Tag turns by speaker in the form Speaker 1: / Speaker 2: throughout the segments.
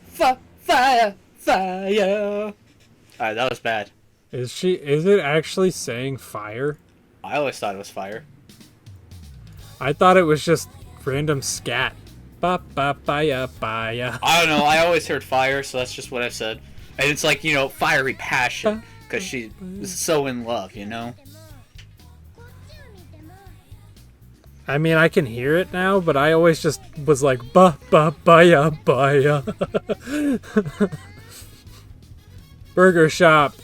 Speaker 1: Fire, fire. Alright, that was bad.
Speaker 2: Is it actually saying fire?
Speaker 1: I always thought it was fire.
Speaker 2: I thought it was just random scat. Ba ba ba ya ba ya.
Speaker 1: I don't know. I always heard fire, so that's just what I said. And it's like, fiery passion. Because she's so in love,
Speaker 2: I mean, I can hear it now, but I always just was like, ba ba ba ya ba ya. Burger shop.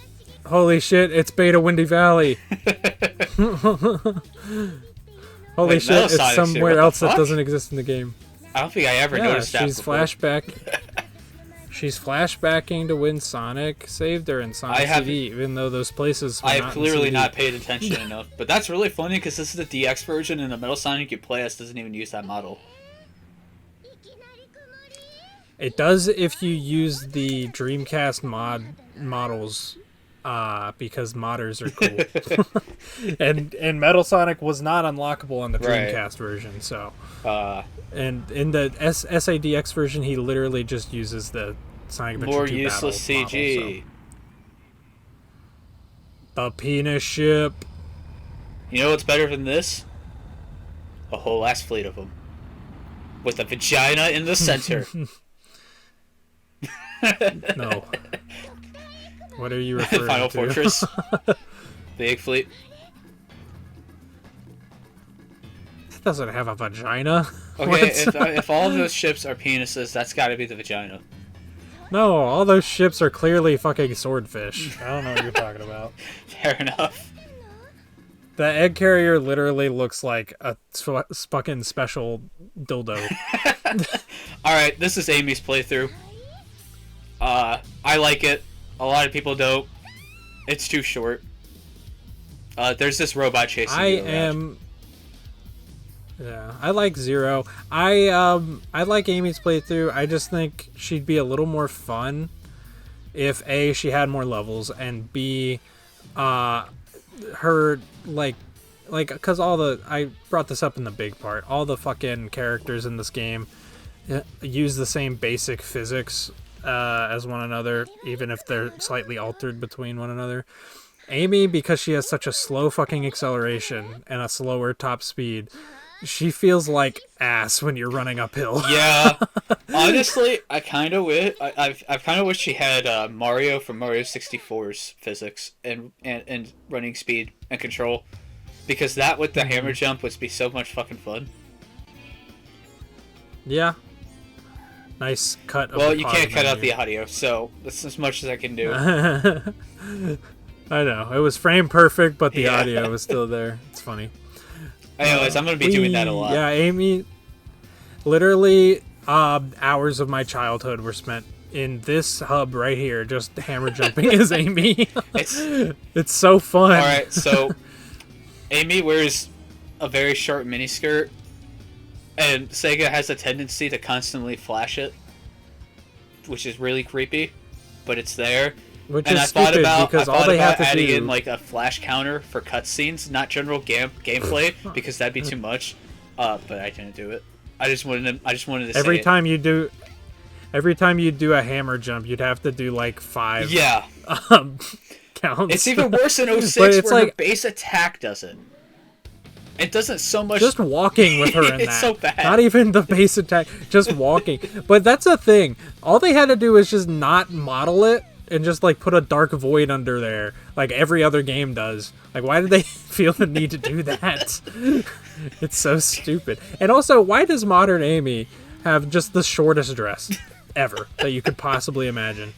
Speaker 2: Holy shit, it's Beta Windy Valley. Holy shit, it's somewhere else that doesn't exist in the game.
Speaker 1: I don't think I ever noticed that before.
Speaker 2: She's flashbacking to when Sonic saved her in Sonic CD, even though those places were
Speaker 1: I have clearly not paid attention enough. But that's really funny because this is the DX version, and the Metal Sonic you play as doesn't even use that model.
Speaker 2: It does if you use the Dreamcast models, because modders are cool. and Metal Sonic was not unlockable on the Dreamcast version, so. And in the SADX version, he literally just uses the Sonic Adventure 2
Speaker 1: more useless CG.
Speaker 2: Model, so. The penis ship.
Speaker 1: You know what's better than this? A whole ass fleet of them. With a vagina in the center.
Speaker 2: No. What are you referring
Speaker 1: Final
Speaker 2: to?
Speaker 1: Fortress. Big fleet.
Speaker 2: It doesn't have a vagina.
Speaker 1: Okay, if all of those ships are penises, that's gotta be the vagina.
Speaker 2: No, all those ships are clearly fucking swordfish. I don't know what you're talking about.
Speaker 1: Fair enough.
Speaker 2: The egg carrier literally looks like a fucking special dildo.
Speaker 1: Alright, this is Amy's playthrough. I like it. A lot of people don't. It's too short. There's this robot chasing you around.
Speaker 2: Yeah, I like Zero. I like Amy's playthrough. I just think she'd be a little more fun if A, she had more levels, and B, her like because I brought this up in the big part. All the fucking characters in this game use the same basic physics as one another, even if they're slightly altered between one another. Amy, because she has such a slow fucking acceleration and a slower top speed, she feels like ass when you're running uphill.
Speaker 1: Yeah, honestly, I kind of wish I've kind of wished she had Mario from Mario 64's physics and running speed and control, because that with the hammer jump would be so much fucking fun.
Speaker 2: Yeah. Nice cut.
Speaker 1: Well, you can't cut out the audio, so that's as much as I can do.
Speaker 2: I know it was frame perfect, but the audio was still there. It's funny.
Speaker 1: Anyways, I'm gonna be doing that a lot.
Speaker 2: Yeah, Amy. Literally, hours of my childhood were spent in this hub right here, just hammer jumping as Amy. It's so fun.
Speaker 1: All right, so Amy wears a very short miniskirt, and Sega has a tendency to constantly flash it, which is really creepy, but it's there.
Speaker 2: Which is stupid because all they have to
Speaker 1: adding
Speaker 2: do
Speaker 1: in like a flash counter for cutscenes, not general gameplay, because that'd be too much. But I didn't do it. I just wanted to.
Speaker 2: Every time you do a hammer jump, you'd have to do like 5.
Speaker 1: Yeah.
Speaker 2: Counts.
Speaker 1: It's even worse in 06 where like, her base attack does it. It doesn't so much.
Speaker 2: Just walking with her in
Speaker 1: it's
Speaker 2: that.
Speaker 1: So bad.
Speaker 2: Not even the base attack. Just walking. But that's the thing. All they had to do is just not model it. And just, like, put a dark void under there, like every other game does. Like, why did they feel the need to do that? It's so stupid. And also, why does modern Amy have just the shortest dress ever that you could possibly imagine?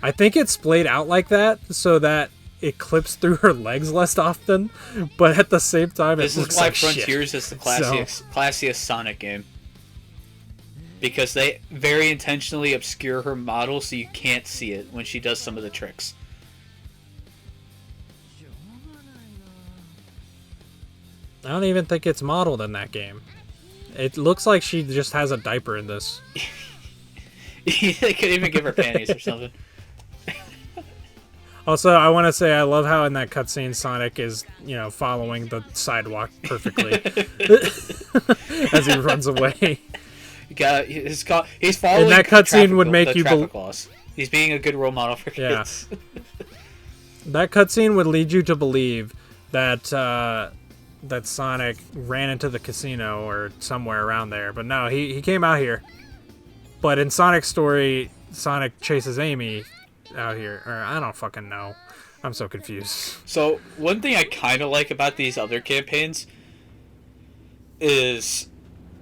Speaker 2: I think it's splayed out like that so that it clips through her legs less often, but at the same time, it looks like shit.
Speaker 1: This is why Frontiers is the classiest Sonic game. Because they very intentionally obscure her model so you can't see it when she does some of the tricks.
Speaker 2: I don't even think it's modeled in that game. It looks like she just has a diaper in this.
Speaker 1: They could even give her panties or something.
Speaker 2: Also, I want to say I love how in that cutscene Sonic is, following the sidewalk perfectly as he runs away.
Speaker 1: He's following.
Speaker 2: And that cutscene would make
Speaker 1: the
Speaker 2: you
Speaker 1: traffic laws. He's being a good role model for
Speaker 2: Yeah.
Speaker 1: kids.
Speaker 2: That cutscene would lead you to believe that that Sonic ran into the casino or somewhere around there. But no, he came out here. But in Sonic's story, Sonic chases Amy out here. Or I don't fucking know. I'm so confused.
Speaker 1: So one thing I kind of like about these other campaigns is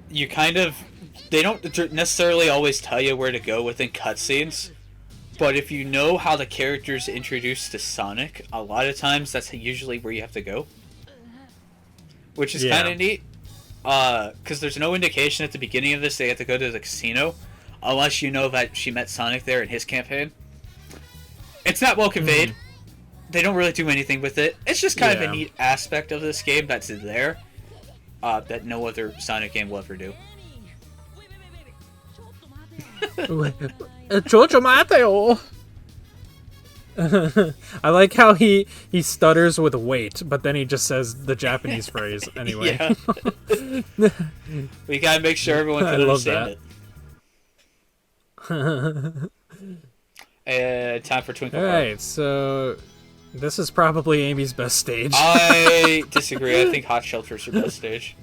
Speaker 1: you kind of, they don't necessarily always tell you where to go within cutscenes, but if you know how the character's introduced to Sonic, a lot of times that's usually where you have to go, which is kind of neat. Because there's no indication at the beginning of this they have to go to the casino, unless you know that she met Sonic there in his campaign. It's not well conveyed. They don't really do anything with it. It's just kind of a neat aspect of this game that's there, that no other Sonic game will ever do.
Speaker 2: Jojo Mateo. I like how he stutters with wait, but then he just says the Japanese phrase anyway.
Speaker 1: Yeah. We gotta make sure everyone can understand it. And time for Twinkle.
Speaker 2: Alright, so this is probably Amy's best stage.
Speaker 1: I disagree. I think Hot Shelter's her best stage.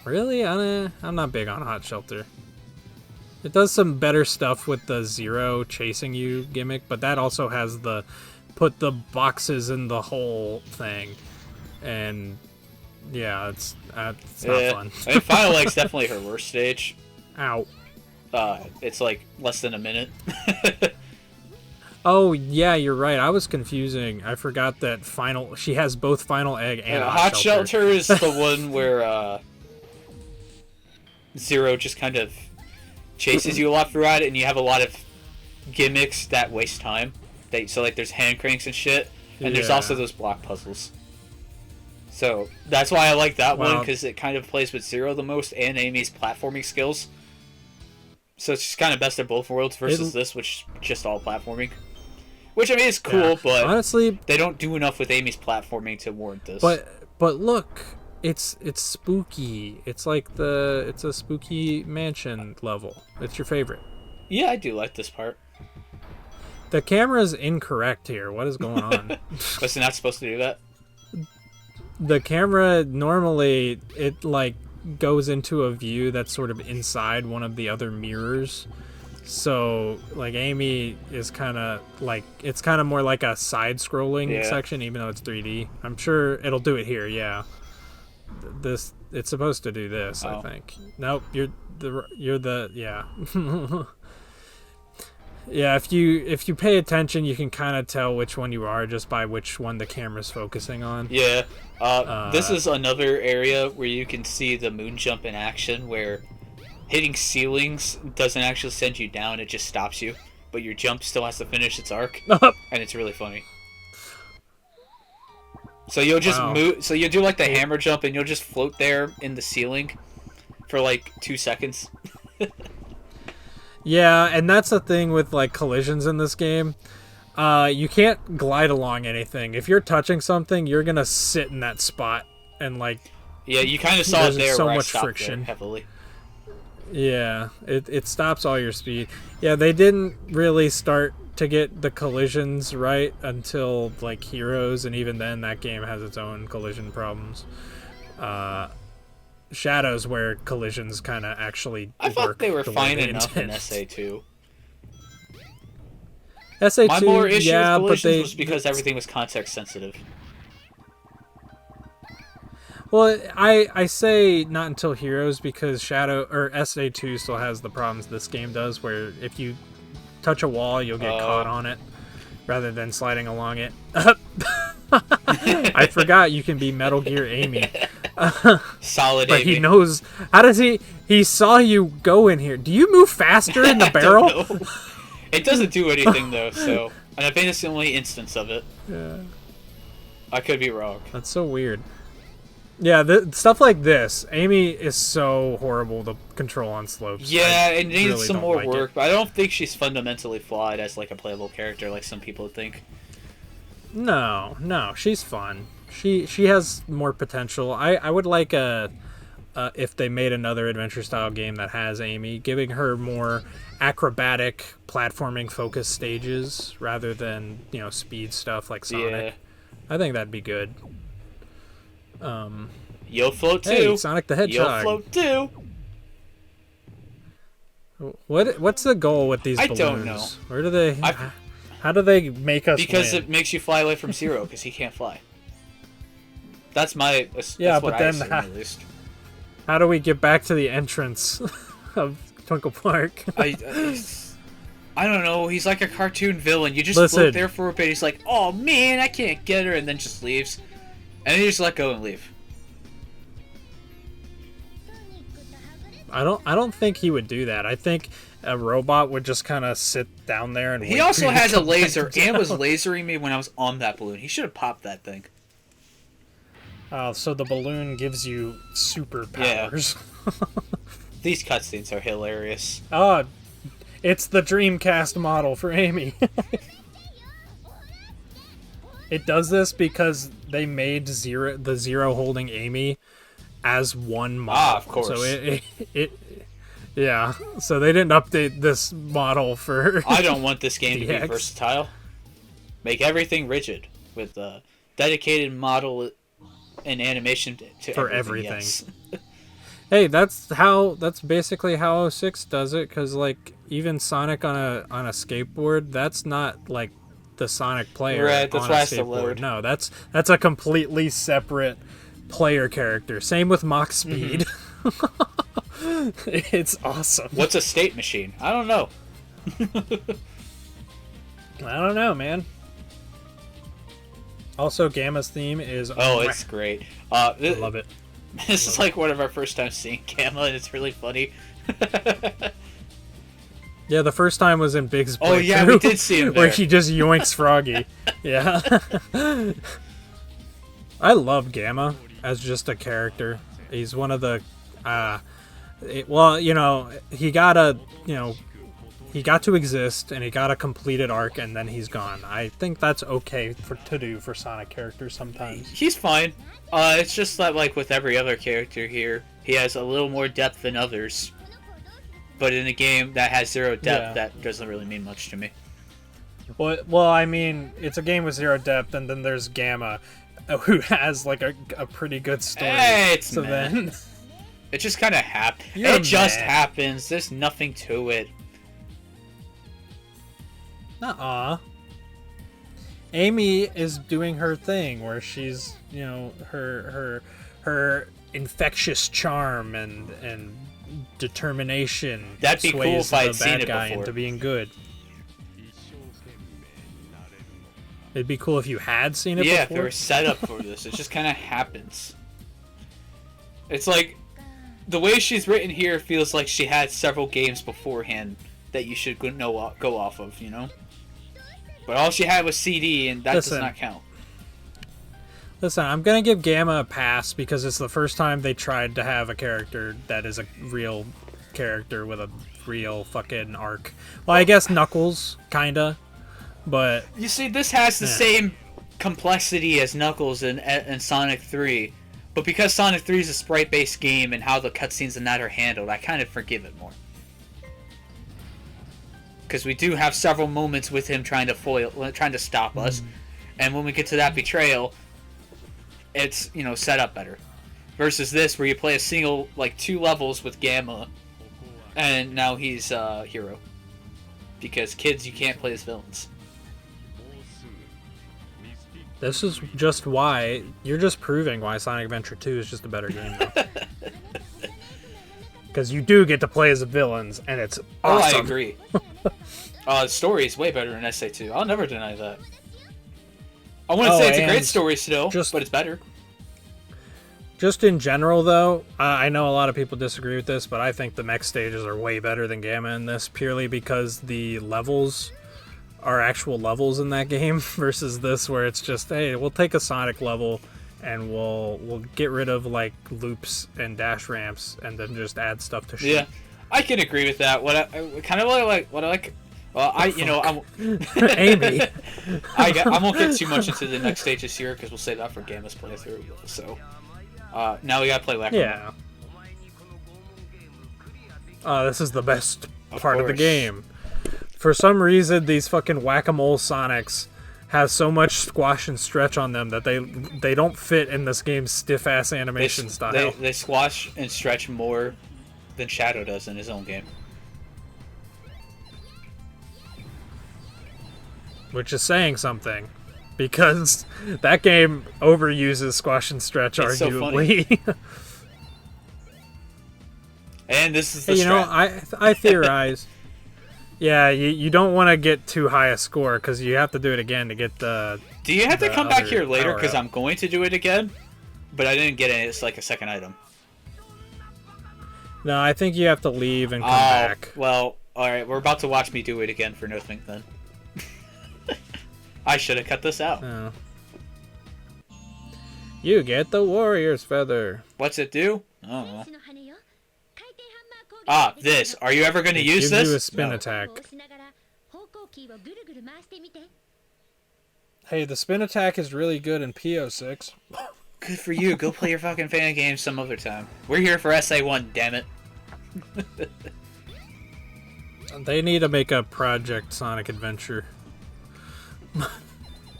Speaker 2: Really? I'm not big on Hot Shelter. It does some better stuff with the Zero chasing you gimmick, but that also has the put the boxes in the hole thing. And yeah, it's not fun.
Speaker 1: I mean, Final Leg's definitely her worst stage.
Speaker 2: Ow.
Speaker 1: It's like less than a minute.
Speaker 2: Oh, yeah, you're right. I was confusing. I forgot that she has both Final Egg and
Speaker 1: Hot Shelter is the one where Zero just kind of chases you a lot throughout it, and you have a lot of gimmicks that waste time. So like there's hand cranks and shit, and there's also those block puzzles. So that's why I like that one, because it kind of plays with Zero the most and Amy's platforming skills. So it's just kind of best of both worlds versus this, which is just all platforming. Which, I mean, is cool, but
Speaker 2: honestly,
Speaker 1: they don't do enough with Amy's platforming to warrant this.
Speaker 2: But look, it's spooky. It's like it's a spooky mansion level. It's your favorite.
Speaker 1: Yeah, I do like this part.
Speaker 2: The camera's incorrect here. What is going on?
Speaker 1: Was it not supposed to do that?
Speaker 2: The camera normally it goes into a view that's sort of inside one of the other mirrors. So like Amy is kind of like, it's kind of more like a side-scrolling section, even though it's 3D. I'm sure it'll do it here. Yeah. It's supposed to do this. I think. Nope. You're the yeah. Yeah, if you pay attention, you can kind of tell which one you are just by which one the camera's focusing on.
Speaker 1: Yeah. This is another area where you can see the moon jump in action, where hitting ceilings doesn't actually send you down, it just stops you. But your jump still has to finish its arc, and it's really funny. So you'll just move. So you'll do like the hammer jump, and you'll just float there in the ceiling for like 2 seconds.
Speaker 2: Yeah, and that's the thing with like collisions in this game. You can't glide along anything. If you're touching something, you're gonna sit in that spot and like.
Speaker 1: Yeah, you kind of saw it there.
Speaker 2: So
Speaker 1: where
Speaker 2: much friction.
Speaker 1: there heavily.
Speaker 2: Yeah, it stops all your speed. Yeah, they didn't really start to get the collisions right until like Heroes, and even then that game has its own collision problems. Shadows, where collisions kind of actually
Speaker 1: I thought
Speaker 2: work
Speaker 1: they were
Speaker 2: the way
Speaker 1: fine
Speaker 2: they
Speaker 1: enough in
Speaker 2: intended.
Speaker 1: SA2.
Speaker 2: SA2,
Speaker 1: My more issue
Speaker 2: yeah,
Speaker 1: with
Speaker 2: but
Speaker 1: collisions was because everything was context sensitive.
Speaker 2: Well, I say not until Heroes, because Shadow or SA2 still has the problems this game does, where if you touch a wall, you'll get caught on it rather than sliding along it. I forgot you can be Metal Gear Amy.
Speaker 1: Solid
Speaker 2: but
Speaker 1: Amy.
Speaker 2: he knows. How does he saw you go in here? Do you move faster in the barrel?
Speaker 1: I don't know. It doesn't do anything though, so, and I think it's the only instance of it.
Speaker 2: Yeah.
Speaker 1: I could be wrong.
Speaker 2: That's so weird. Yeah, stuff like this. Amy is so horrible to control on slopes.
Speaker 1: Yeah, it needs
Speaker 2: really
Speaker 1: some
Speaker 2: don't
Speaker 1: more
Speaker 2: like
Speaker 1: work,
Speaker 2: it.
Speaker 1: but I don't think she's fundamentally flawed as like a playable character like some people think.
Speaker 2: No, she's fun. She has more potential. I would like a if they made another adventure style game that has Amy, giving her more acrobatic platforming focused stages rather than speed stuff like Sonic.
Speaker 1: Yeah.
Speaker 2: I think that'd be good.
Speaker 1: You'll float too.
Speaker 2: Hey, Sonic the Hedgehog.
Speaker 1: You'll float too.
Speaker 2: What's the goal with these
Speaker 1: I
Speaker 2: balloons?
Speaker 1: don't know.
Speaker 2: Where do they? How do they make us
Speaker 1: Because
Speaker 2: win?
Speaker 1: it makes you fly away from Zero because he can't fly. That's my. That's
Speaker 2: Yeah,
Speaker 1: what
Speaker 2: but
Speaker 1: I
Speaker 2: then
Speaker 1: assume, at least.
Speaker 2: How do we get back to the entrance of Twinkle Park?
Speaker 1: I don't know. He's like a cartoon villain. You just
Speaker 2: Listen.
Speaker 1: float there for a bit. He's like, "Oh man, I can't get her," and then just leaves, and then you just let go and leave.
Speaker 2: I don't think he would do that. I think a robot would just kind of sit down there and.
Speaker 1: He
Speaker 2: wait
Speaker 1: also
Speaker 2: for you to
Speaker 1: has a
Speaker 2: come back
Speaker 1: laser and was
Speaker 2: down.
Speaker 1: lasering me when I was on that balloon. He should have popped that thing.
Speaker 2: Oh, so the balloon gives you superpowers.
Speaker 1: These cutscenes are hilarious.
Speaker 2: Oh, it's the Dreamcast model for Amy. It does this because they made the Zero holding Amy as one model.
Speaker 1: Ah, of course.
Speaker 2: So yeah. So they didn't update this model for.
Speaker 1: I don't want this game to be
Speaker 2: DX.
Speaker 1: versatile. Make everything rigid with a dedicated model and animation to
Speaker 2: For
Speaker 1: everything.
Speaker 2: everything.
Speaker 1: Yes.
Speaker 2: Hey, that's basically how 06 does it, because like even Sonic on a skateboard, that's not like the Sonic player
Speaker 1: Right, that's
Speaker 2: on
Speaker 1: why
Speaker 2: a
Speaker 1: I still
Speaker 2: skateboard.
Speaker 1: load.
Speaker 2: No, that's a completely separate player character. Same with Mach Speed. It's awesome.
Speaker 1: What's a state machine? I don't know.
Speaker 2: I don't know, man. Also, Gamma's theme is
Speaker 1: It's great.
Speaker 2: I love it.
Speaker 1: This is like one of our first times seeing Gamma, and it's really funny.
Speaker 2: Yeah, the first time was in Big's
Speaker 1: Oh, yeah, we did see him
Speaker 2: where
Speaker 1: there.
Speaker 2: he just yoinks Froggy. Yeah. I love Gamma as just a character. He's one of the he got to exist and he got a completed arc and then he's gone. I think that's okay to do for Sonic characters sometimes.
Speaker 1: He's fine. It's just that, like with every other character here, he has a little more depth than others. But in a game that has zero depth, that doesn't really mean much to me.
Speaker 2: Well, I mean, it's a game with zero depth, and then there's Gamma, who has like a pretty good story.
Speaker 1: It's
Speaker 2: so
Speaker 1: meh.
Speaker 2: then
Speaker 1: It just kind of happens.
Speaker 2: You're
Speaker 1: It just
Speaker 2: mad.
Speaker 1: happens. There's nothing to it.
Speaker 2: nuh-uh. Amy is doing her thing where she's, her infectious charm and determination
Speaker 1: That'd be cool
Speaker 2: sways
Speaker 1: if I had
Speaker 2: the
Speaker 1: seen
Speaker 2: bad
Speaker 1: it
Speaker 2: guy
Speaker 1: before.
Speaker 2: into being good. It'd be cool if you had seen it
Speaker 1: Yeah, if
Speaker 2: before.
Speaker 1: they were set up for this. It just kind of happens. It's like, the way she's written here feels like she had several games beforehand that you should go off of, you know? But all she had was CD, and that
Speaker 2: Listen.
Speaker 1: does not count.
Speaker 2: Listen, I'm gonna give Gamma a pass because it's the first time they tried to have a character that is a real character with a real fucking arc. Well, I guess Knuckles, kinda, but
Speaker 1: You see, this has the
Speaker 2: Yeah.
Speaker 1: same complexity as Knuckles and Sonic 3, but because Sonic 3 is a sprite-based game and how the cutscenes and that are handled, I kind of forgive it more. Because we do have several moments with him trying to stop us, and when we get to that betrayal, it's, set up better. Versus this, where you play a single, 2 levels with Gamma, and now he's a hero. Because kids, you can't play as villains.
Speaker 2: this is just why you're just proving why Sonic Adventure 2 is just a better game. Because you do get to play as the villains, and it's awesome.
Speaker 1: Oh, I agree. The story is way better than SA2. I'll never deny that. I wouldn't say it's a great
Speaker 2: and
Speaker 1: story still,
Speaker 2: just-
Speaker 1: but it's better.
Speaker 2: Just in general, though, I know a lot of people disagree with this, but I think the mech stages are way better than Gamma in this, purely because the levels are actual levels in that game versus this, where it's just, hey, we'll take a Sonic level and we'll get rid of loops and dash ramps and then just add stuff to shoot.
Speaker 1: Yeah, I can agree with that. What I like. Well, I'm
Speaker 2: Amy.
Speaker 1: I won't get too much into the next stages here because we'll save that for Gamma's playthrough. So now we gotta play Lacrimal.
Speaker 2: Yeah. This is the best
Speaker 1: Of
Speaker 2: part of the
Speaker 1: course.
Speaker 2: game. For some reason, these fucking whack-a-mole Sonics have so much squash and stretch on them that they don't fit in this game's stiff-ass animation style.
Speaker 1: They squash and stretch more than Shadow does in his own game.
Speaker 2: Which is saying something. Because that game overuses squash and stretch,
Speaker 1: It's so
Speaker 2: arguably.
Speaker 1: And this is the
Speaker 2: You know,
Speaker 1: strat.
Speaker 2: I theorize. Yeah, you don't want to get too high a score because you have to do it again to get the.
Speaker 1: Do you have to
Speaker 2: the
Speaker 1: come back
Speaker 2: other
Speaker 1: here later?
Speaker 2: power
Speaker 1: Because
Speaker 2: up.
Speaker 1: I'm going to do it again, but I didn't get it. It's like a second item.
Speaker 2: No, I think you have to leave and come
Speaker 1: Oh,
Speaker 2: back.
Speaker 1: well, alright, we're about to watch me do it again for nothing then. I should have cut this out.
Speaker 2: Oh. You get the warrior's feather.
Speaker 1: What's it do? I don't know. Ah, this. Are you ever going to
Speaker 2: It
Speaker 1: use
Speaker 2: gives
Speaker 1: this?
Speaker 2: you a spin
Speaker 1: No.
Speaker 2: attack. Hey, the spin attack is really good in PO6.
Speaker 1: Good for you. Go play your fucking fan game some other time. We're here for SA1, damn it.
Speaker 2: They need to make a Project Sonic Adventure.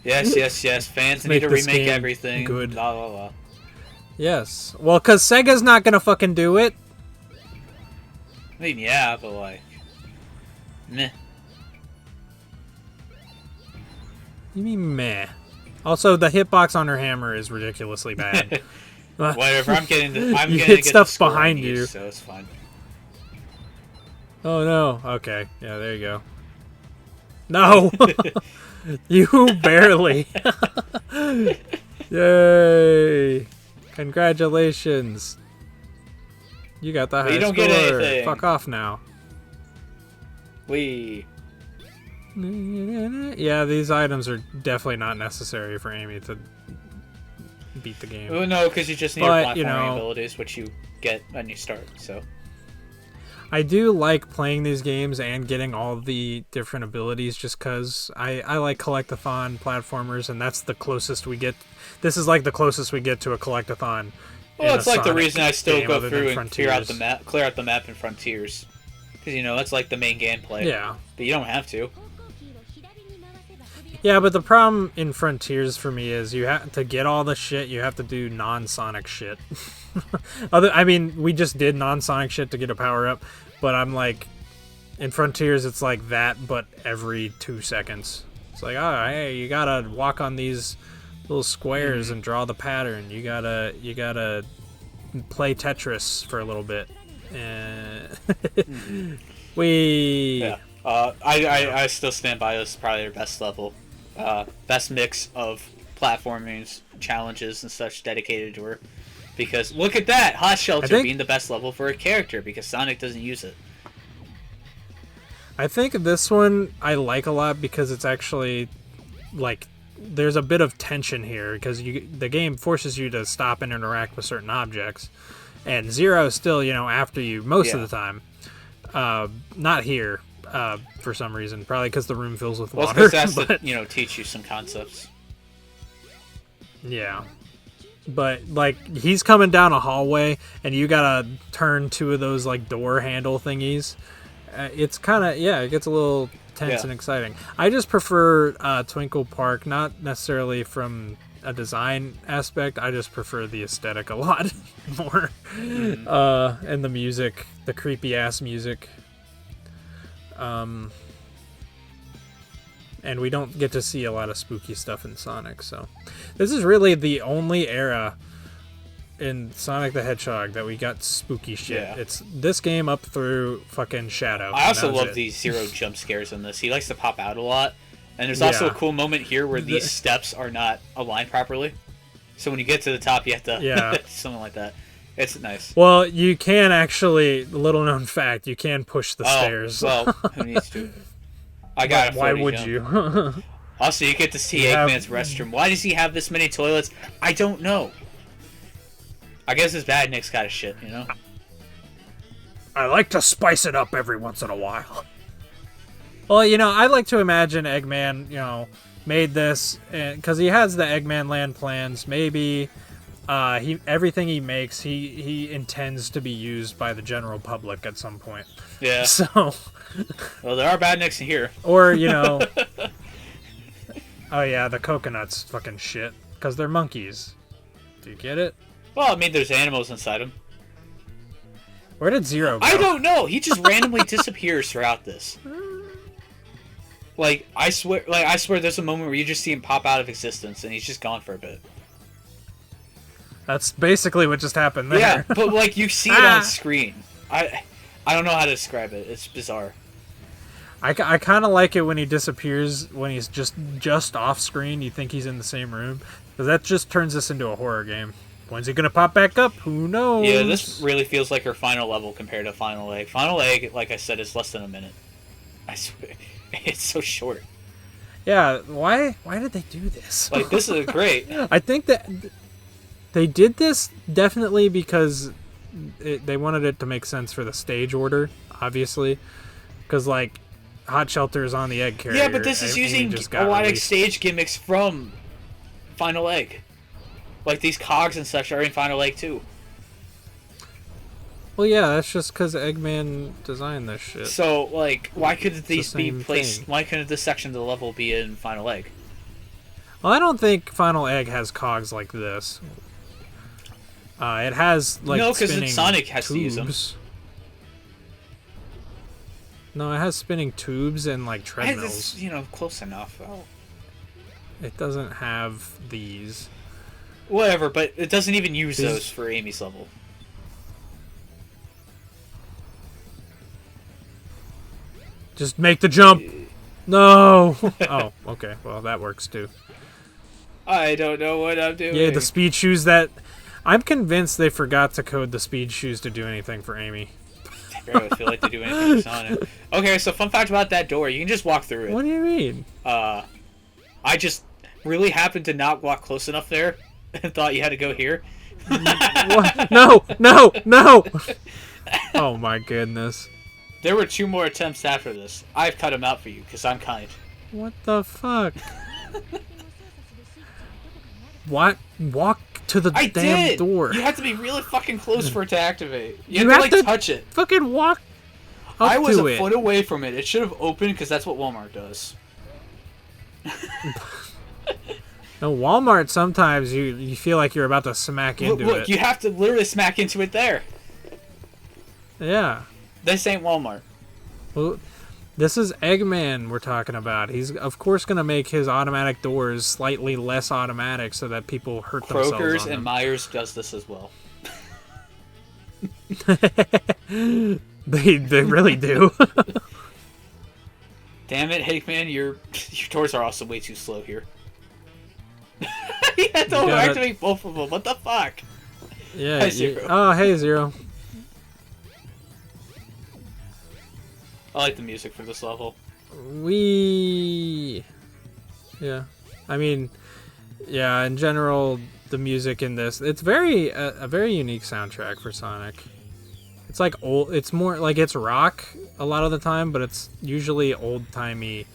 Speaker 1: Yes, yes, yes. Fans need
Speaker 2: Make
Speaker 1: to
Speaker 2: this
Speaker 1: remake
Speaker 2: game
Speaker 1: everything.
Speaker 2: good.
Speaker 1: La la la.
Speaker 2: Yes. Well, because Sega's not going to fucking do it.
Speaker 1: I mean, yeah, but like, meh.
Speaker 2: You mean meh. Also, the hitbox on her hammer is ridiculously bad.
Speaker 1: Whatever. I'm getting. I'm
Speaker 2: You
Speaker 1: gonna
Speaker 2: hit
Speaker 1: get
Speaker 2: stuff
Speaker 1: the score I
Speaker 2: behind
Speaker 1: need,
Speaker 2: you.
Speaker 1: so it's fine.
Speaker 2: Oh no. Okay. Yeah, there you go. No! You barely. Yay! Congratulations. You got the
Speaker 1: But you
Speaker 2: high
Speaker 1: don't
Speaker 2: score.
Speaker 1: get anything.
Speaker 2: Fuck off now.
Speaker 1: We.
Speaker 2: Yeah, these items are definitely not necessary for Amy to beat the game.
Speaker 1: Oh no, because you just need
Speaker 2: But,
Speaker 1: your
Speaker 2: you
Speaker 1: platforming
Speaker 2: know-
Speaker 1: abilities, which you get when you start. So.
Speaker 2: I do like playing these games and getting all the different abilities just because I like collectathon platformers, and that's the closest we get. This is like the closest we get to a collectathon.
Speaker 1: Well,
Speaker 2: in
Speaker 1: it's
Speaker 2: a
Speaker 1: like the
Speaker 2: Sonic
Speaker 1: reason I still
Speaker 2: game
Speaker 1: go
Speaker 2: other than
Speaker 1: through and clear out the
Speaker 2: Frontiers.
Speaker 1: clear out the map in Frontiers, because you know that's like the main gameplay.
Speaker 2: Yeah.
Speaker 1: But you don't have to.
Speaker 2: Yeah, but the problem in Frontiers for me is you have to get all the shit. You have to do non-Sonic shit. I mean, we just did non-Sonic shit to get a power up, but I'm like, in Frontiers, it's like that, but every 2 seconds. It's like, oh, hey, you gotta walk on these little squares and draw the pattern. You gotta play Tetris for a little bit. We.
Speaker 1: Yeah. I still stand by this. Is probably their best level, best mix of platforming challenges and such dedicated to her. Because look at that, Hot Shelter being the best level for a character because Sonic doesn't use it.
Speaker 2: I think this one I like a lot because it's actually like there's a bit of tension here because the game forces you to stop and interact with certain objects, and Zero is still after you most of the time. Not here for some reason, probably because the room fills with
Speaker 1: Well,
Speaker 2: water.
Speaker 1: it's 'cause it has
Speaker 2: but,
Speaker 1: to teach you some concepts.
Speaker 2: yeah. But like he's coming down a hallway and you gotta turn 2 of those like door handle thingies. It's kind of it gets a little tense and exciting. I just prefer Twinkle Park, not necessarily from a design aspect. I just prefer the aesthetic a lot more, and the music, the creepy ass music. And we don't get to see a lot of spooky stuff in Sonic, so this is really the only era in Sonic the Hedgehog that we got spooky shit.
Speaker 1: Yeah.
Speaker 2: It's this game up through fucking Shadow.
Speaker 1: I also
Speaker 2: and that was
Speaker 1: love
Speaker 2: it.
Speaker 1: these Zero jump scares in this. He likes to pop out a lot. And there's also a cool moment here where these steps are not aligned properly. So when you get to the top, you have to... something like that. It's nice.
Speaker 2: Well, you can actually, little known fact, you can push the stairs.
Speaker 1: Well, who needs to? I got
Speaker 2: Why would you?
Speaker 1: Also, you get to see Eggman's restroom. Why does he have this many toilets? I don't know. I guess his bad Nick's got a shit,
Speaker 2: I like to spice it up every once in a while. Well, I like to imagine Eggman, made this, because he has the Eggman Land plans. Maybe everything he makes, he intends to be used by the general public at some point.
Speaker 1: Yeah.
Speaker 2: So,
Speaker 1: Well, there are badniks in here.
Speaker 2: or oh yeah, the coconuts fucking shit because they're monkeys. Do you get it?
Speaker 1: Well, I mean, there's animals inside them.
Speaker 2: Where did Zero go?
Speaker 1: I don't know. He just randomly disappears throughout this. Like I swear, there's a moment where you just see him pop out of existence, and he's just gone for a bit.
Speaker 2: That's basically what just happened there.
Speaker 1: Yeah, but like you see it on screen. I don't know how to describe it. It's bizarre.
Speaker 2: I kind of like it when he disappears, when he's just off screen. You think he's in the same room, because that just turns this into a horror game. When's he gonna pop back up? Who knows?
Speaker 1: Yeah, this really feels like her final level compared to Final Egg. Final Egg, like I said, is less than a minute. I swear, it's so short.
Speaker 2: Yeah, why did they do this?
Speaker 1: Like, this is great.
Speaker 2: I think that they did this definitely because they wanted it to make sense for the stage order, obviously, because like Hot Shelter is on the egg carrier.
Speaker 1: Yeah, but this is using a lot of stage gimmicks from Final Egg. Like, these cogs and such are in Final Egg, too.
Speaker 2: Well, yeah, that's just because Eggman designed this shit.
Speaker 1: So, like, why couldn't these be placed...
Speaker 2: thing.
Speaker 1: Why couldn't this section of the level be in Final Egg?
Speaker 2: Well, I don't think Final Egg has cogs like this. It has, like,
Speaker 1: no, because
Speaker 2: spinning
Speaker 1: Sonic has
Speaker 2: tubes.
Speaker 1: to use them.
Speaker 2: No, it has spinning tubes and, like, treadmills.
Speaker 1: It's, close enough. Oh.
Speaker 2: It doesn't have these.
Speaker 1: Whatever, but it doesn't even use those for Amy's level.
Speaker 2: Just make the jump. No. Oh, okay. Well, that works too.
Speaker 1: I don't know what I'm doing.
Speaker 2: Yeah, the speed shoes that... I'm convinced they forgot to code the speed shoes to do anything for Amy.
Speaker 1: I barely feel like they do anything for Sonic. Okay, so fun fact about that door. You can just walk through it.
Speaker 2: What do you mean?
Speaker 1: I just really happened to not walk close enough there and thought you had to go here.
Speaker 2: What? No! Oh my goodness.
Speaker 1: There were 2 more attempts after this. I've cut them out for you because I'm kind.
Speaker 2: What the fuck? What? Walk to the damn door.
Speaker 1: You have to be really fucking close for it to activate. You have to touch it.
Speaker 2: Fucking walk up
Speaker 1: I was
Speaker 2: to
Speaker 1: a
Speaker 2: it.
Speaker 1: foot away from it. It should have opened because that's what Walmart does.
Speaker 2: No, Walmart, sometimes you feel like you're about to smack into it.
Speaker 1: Look, you have to literally smack into it there.
Speaker 2: Yeah.
Speaker 1: This ain't Walmart.
Speaker 2: Well, this is Eggman we're talking about. He's, of course, going to make his automatic doors slightly less automatic so that people hurt themselves on
Speaker 1: Kroger's
Speaker 2: them.
Speaker 1: and Myers does this as well.
Speaker 2: They really do.
Speaker 1: Damn it, Hickman, your doors are also way too slow here. You had to activate both of them. What the fuck?
Speaker 2: Yeah.
Speaker 1: Hi, Zero.
Speaker 2: Oh, hey, Zero.
Speaker 1: I like the music for this level.
Speaker 2: Yeah. I mean, yeah, in general, the music in this, it's a very unique soundtrack for Sonic. It's like old, it's more like it's rock a lot of the time, but it's usually old-timey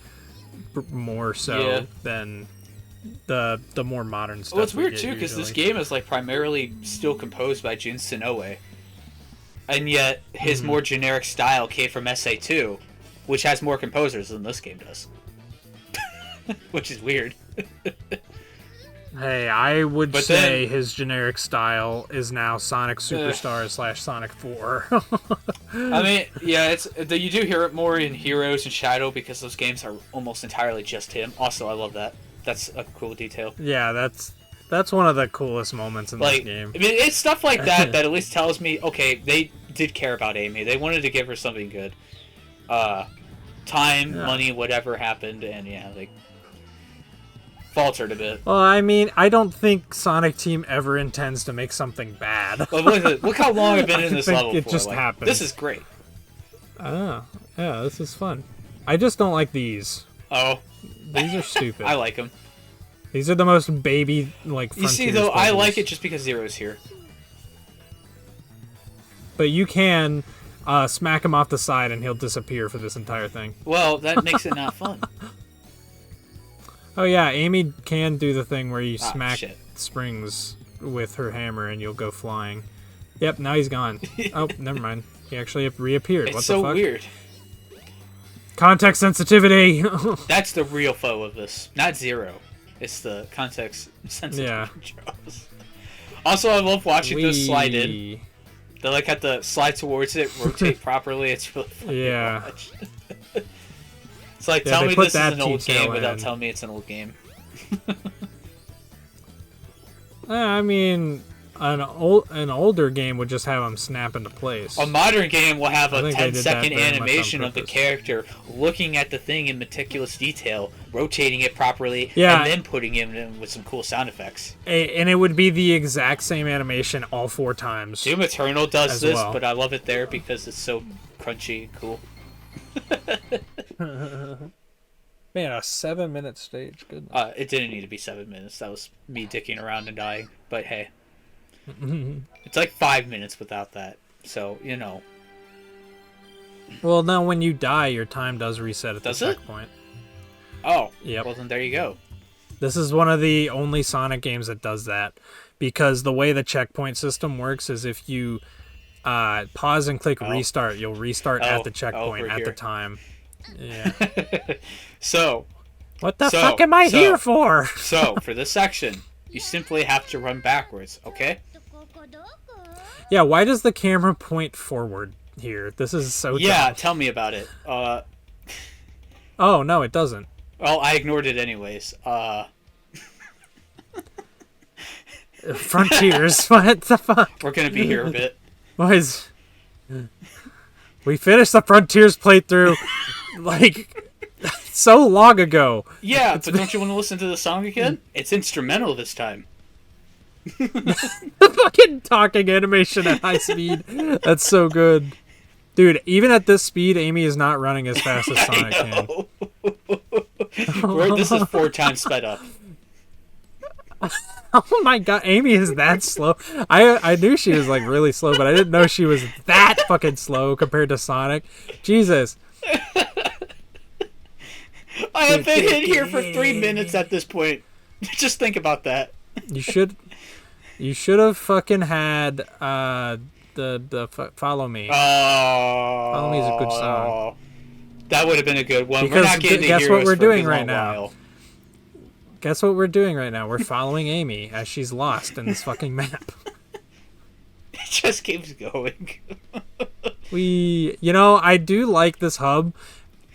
Speaker 2: more so than the more modern stuff.
Speaker 1: Well, it's weird too because this game is like primarily still composed by Jun Sonoe, and yet his more generic style came from SA2, which has more composers than this game does, which is weird.
Speaker 2: Hey, I would say his generic style is now Sonic Superstars / Sonic 4.
Speaker 1: I mean, yeah, you do hear it more in Heroes and Shadow because those games are almost entirely just him. Also, I love that. That's a cool detail.
Speaker 2: Yeah, that's one of the coolest moments in this game.
Speaker 1: I mean, it's stuff like that that at least tells me, okay, they did care about Amy. They wanted to give her something good. Time, money, whatever happened, and faltered a bit.
Speaker 2: Well, I mean, I don't think Sonic Team ever intends to make something bad.
Speaker 1: Look how long I've been in this level
Speaker 2: it
Speaker 1: for.
Speaker 2: Just happens.
Speaker 1: This is great.
Speaker 2: Oh, yeah, this is fun. I just don't like these.
Speaker 1: Oh.
Speaker 2: These are stupid.
Speaker 1: I like them.
Speaker 2: These are the most baby, like,
Speaker 1: You see, though, I like it just because Zero's here.
Speaker 2: But you can smack him off the side and he'll disappear for this entire thing.
Speaker 1: Well, that makes it not fun.
Speaker 2: Oh, yeah, Amy can do the thing where you smack springs with her hammer and you'll go flying. Yep, now he's gone. Oh, never mind. He actually reappeared.
Speaker 1: It's
Speaker 2: what the
Speaker 1: so
Speaker 2: fuck?
Speaker 1: weird.
Speaker 2: Context sensitivity.
Speaker 1: That's the real foe of this. Not Zero. It's the context sensitive
Speaker 2: Yeah.
Speaker 1: controls. Also, I love watching those slide in. They like have to slide towards it, rotate properly. It's really fun
Speaker 2: Yeah.
Speaker 1: to watch. It's like,
Speaker 2: Yeah,
Speaker 1: tell
Speaker 2: they
Speaker 1: me
Speaker 2: put
Speaker 1: this is
Speaker 2: that
Speaker 1: an old
Speaker 2: detail
Speaker 1: game without
Speaker 2: in.
Speaker 1: telling me it's an old game.
Speaker 2: I mean, an older game would just have them snap into place.
Speaker 1: A modern game will have
Speaker 2: I
Speaker 1: a
Speaker 2: think they did that
Speaker 1: 10-second
Speaker 2: very much on
Speaker 1: animation of the
Speaker 2: purpose.
Speaker 1: character looking at the thing in meticulous detail, rotating it properly,
Speaker 2: Yeah.
Speaker 1: and then putting it in with some cool sound effects.
Speaker 2: And it would be the exact same animation all 4 times.
Speaker 1: Doom Eternal does
Speaker 2: As
Speaker 1: this,
Speaker 2: well.
Speaker 1: but I love it there because it's so crunchy and cool.
Speaker 2: Man, a 7-minute stage. Goodness.
Speaker 1: It didn't need to be 7 minutes. That was me dicking around and dying. But hey. It's like 5 minutes without that. So, you know.
Speaker 2: Well, no, when you die, your time does reset at
Speaker 1: Does
Speaker 2: the
Speaker 1: it?
Speaker 2: checkpoint.
Speaker 1: Oh.
Speaker 2: Yep.
Speaker 1: Well, then there you go.
Speaker 2: This is one of the only Sonic games that does that. Because the way the checkpoint system works is if you pause and click restart, you'll restart at the checkpoint
Speaker 1: we're
Speaker 2: at the
Speaker 1: here.
Speaker 2: time. Yeah.
Speaker 1: So,
Speaker 2: What the fuck am I here for?
Speaker 1: So, for this section, you simply have to run backwards, okay?
Speaker 2: Yeah, why does the camera point forward here? This is so
Speaker 1: Yeah,
Speaker 2: dumb.
Speaker 1: tell me about it.
Speaker 2: Oh, no, it doesn't.
Speaker 1: Well, I ignored it anyways.
Speaker 2: Frontiers. What the fuck?
Speaker 1: We're gonna be here a bit.
Speaker 2: Why is... We finished the Frontiers playthrough, like, so long ago.
Speaker 1: Yeah, but don't you want to listen to the song again? It's instrumental this time.
Speaker 2: The fucking talking animation at high speed. That's so good. Dude, even at this speed, Amy is not running as fast as Sonic can.
Speaker 1: This is 4 times sped up.
Speaker 2: Oh my god, Amy is that slow. I knew she was like really slow, but I didn't know she was that fucking slow compared to Sonic. Jesus.
Speaker 1: I have been in here for 3 minutes at this point. Just think about that.
Speaker 2: You should have fucking had Follow Me.
Speaker 1: Oh,
Speaker 2: Follow Me is a good song.
Speaker 1: That would have been a good one.
Speaker 2: Because
Speaker 1: we're not getting to
Speaker 2: guess what
Speaker 1: Heroes
Speaker 2: we're
Speaker 1: for a
Speaker 2: doing
Speaker 1: good
Speaker 2: right
Speaker 1: long
Speaker 2: now.
Speaker 1: while.
Speaker 2: Guess what we're doing right now? We're following Amy as she's lost in this fucking map.
Speaker 1: It just keeps going.
Speaker 2: I do like this hub.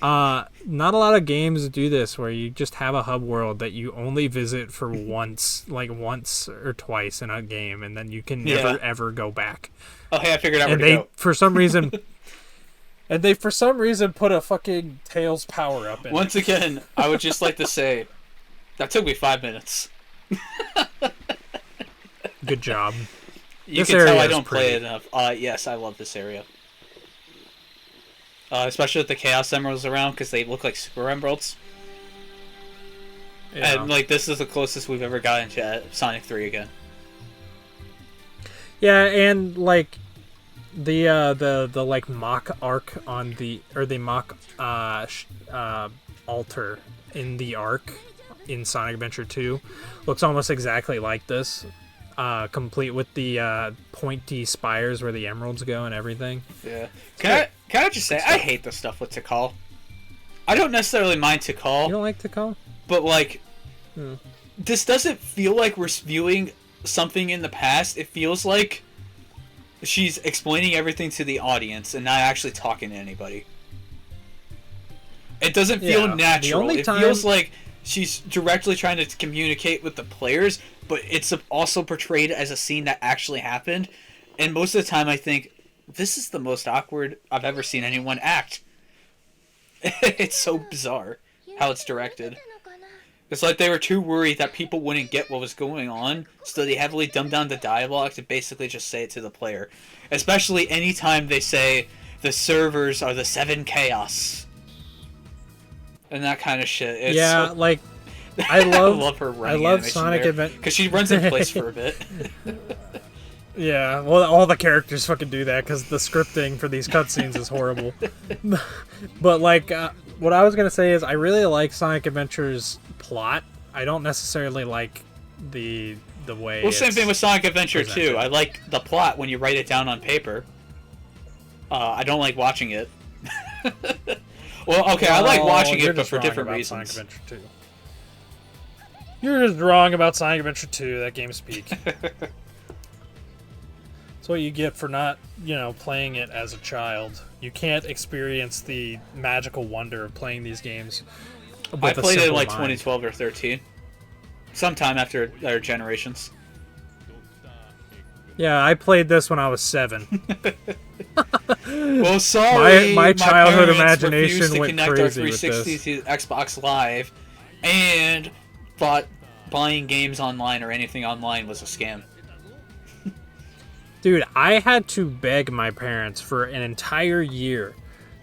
Speaker 2: Not a lot of games do this where you just have a hub world that you only visit for once or twice in a game, and then you can never ever go back.
Speaker 1: Oh, hey, I figured out where
Speaker 2: And
Speaker 1: to
Speaker 2: they,
Speaker 1: go.
Speaker 2: for some reason, put a fucking Tails power up in it.
Speaker 1: Once again, I would just like to say, that took me 5 minutes.
Speaker 2: Good job.
Speaker 1: You
Speaker 2: This
Speaker 1: can tell
Speaker 2: area
Speaker 1: I
Speaker 2: is
Speaker 1: don't play it
Speaker 2: pretty.
Speaker 1: enough. Yes, I love this area. Especially with the Chaos Emeralds around, because they look like Super Emeralds.
Speaker 2: Yeah.
Speaker 1: And, like, this is the closest we've ever gotten to Sonic 3 again.
Speaker 2: Yeah, and like the like mock arc on the mock altar in the arc in Sonic Adventure 2 looks almost exactly like this, complete with the pointy spires where the emeralds go and everything.
Speaker 1: Yeah. Can I just say, I hate the stuff with Tikal. I don't necessarily mind Tikal,
Speaker 2: You don't like Tikal?
Speaker 1: but, like, this doesn't feel like we're viewing something in the past. It feels like she's explaining everything to the audience and not actually talking to anybody. It doesn't feel
Speaker 2: Yeah,
Speaker 1: natural.
Speaker 2: the only
Speaker 1: It
Speaker 2: time-
Speaker 1: feels like she's directly trying to communicate with the players, but it's also portrayed as a scene that actually happened. And most of the time I think, this is the most awkward I've ever seen anyone act. It's so bizarre how it's directed. It's like they were too worried that people wouldn't get what was going on, so they heavily dumbed down the dialogue to basically just say it to the player. Especially anytime they say, the servers are the 7 Chaos. And that kind of shit. It's
Speaker 2: Yeah,
Speaker 1: so...
Speaker 2: like I love
Speaker 1: her
Speaker 2: I
Speaker 1: running
Speaker 2: love Sonic Adventure
Speaker 1: because she runs in place for a bit.
Speaker 2: Yeah, well, all the characters fucking do that because the scripting for these cutscenes is horrible. But, like, what I was going to say is I really like Sonic Adventure's plot. I don't necessarily like the the way.
Speaker 1: Well, same thing with Sonic Adventure
Speaker 2: presented.
Speaker 1: 2. I like the plot when you write it down on paper. I don't like watching it. Well, okay, I like watching it, but for different reasons.
Speaker 2: Sonic Adventure 2. You're just wrong about Sonic Adventure 2. That game's peak. That's what you get for not, playing it as a child. You can't experience the magical wonder of playing these games.
Speaker 1: I played it in like 2012 or 13. Sometime after our generations.
Speaker 2: Yeah, I played this when I was 7.
Speaker 1: Well, sorry.
Speaker 2: My childhood
Speaker 1: parents
Speaker 2: imagination
Speaker 1: refused to
Speaker 2: went
Speaker 1: connect
Speaker 2: crazy
Speaker 1: our
Speaker 2: with
Speaker 1: 360 to Xbox Live, and thought buying games online or anything online was a scam.
Speaker 2: Dude, I had to beg my parents for an entire year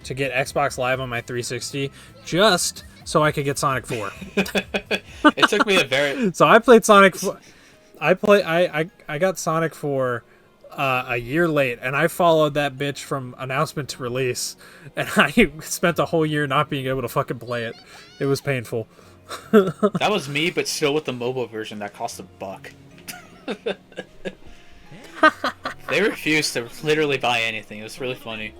Speaker 2: to get Xbox Live on my 360 just so I could get Sonic 4.
Speaker 1: It took me a very...
Speaker 2: So I played Sonic 4. I got Sonic 4 a year late, and I followed that bitch from announcement to release, and I spent a whole year not being able to fucking play it. It was painful.
Speaker 1: That was me, but still with the mobile version that cost $1. They refused to literally buy anything. It was really funny.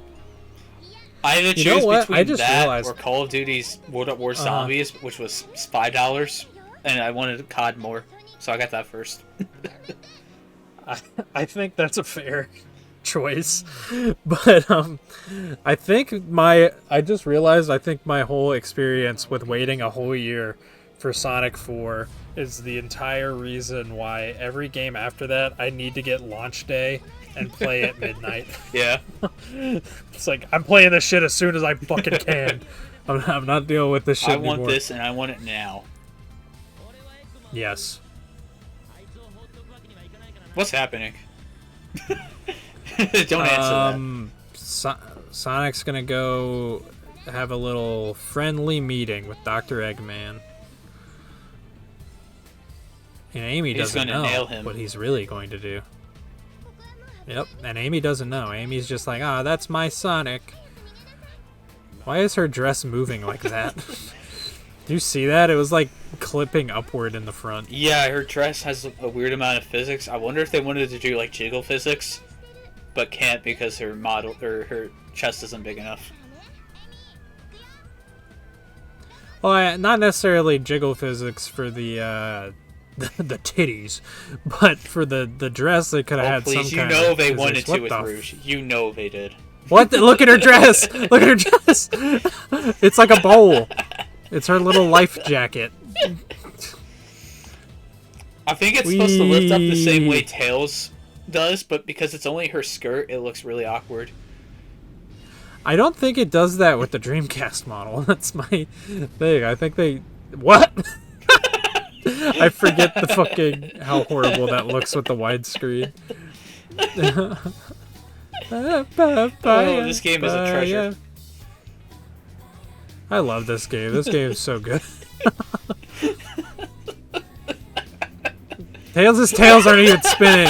Speaker 1: I had to choose between that or Call of Duty's World at War Zombies, which was $5, and I wanted COD more, so I got that first.
Speaker 2: I think that's a fair choice, but I just realized I think my whole experience with waiting a whole year for Sonic 4 is the entire reason why every game after that I need to get launch day and play at midnight.
Speaker 1: Yeah.
Speaker 2: It's like, I'm playing this shit as soon as I fucking can. I'm not dealing with this shit anymore.
Speaker 1: I want this, and I want it now.
Speaker 2: Yes.
Speaker 1: What's happening? Don't answer that.
Speaker 2: Sonic's gonna go have a little friendly meeting with Dr. Eggman. And Amy doesn't know what he's really going to do. Yep, and Amy doesn't know. Amy's just like, that's my Sonic. Why is her dress moving like that? Do you see that? It was like clipping upward in the front.
Speaker 1: Yeah, her dress has a weird amount of physics. I wonder if they wanted to do like jiggle physics, but can't because her model or her chest isn't big enough.
Speaker 2: Well, not necessarily jiggle physics for the titties, but for the dress, they could have had
Speaker 1: please,
Speaker 2: some kind
Speaker 1: of you know
Speaker 2: of
Speaker 1: they
Speaker 2: physics.
Speaker 1: wanted to with Rouge. You know they did.
Speaker 2: What? Look at her dress! Look at her dress! It's like a bowl. It's her little life jacket.
Speaker 1: I think it's supposed to lift up the same way Tails does, but because it's only her skirt, it looks really awkward.
Speaker 2: I don't think it does that with the Dreamcast model. That's my thing. I think they... What? I forget the fucking... how horrible that looks with the widescreen.
Speaker 1: Oh, this game is a treasure.
Speaker 2: I love this game. This game is so good. Tails' tails aren't even spinning.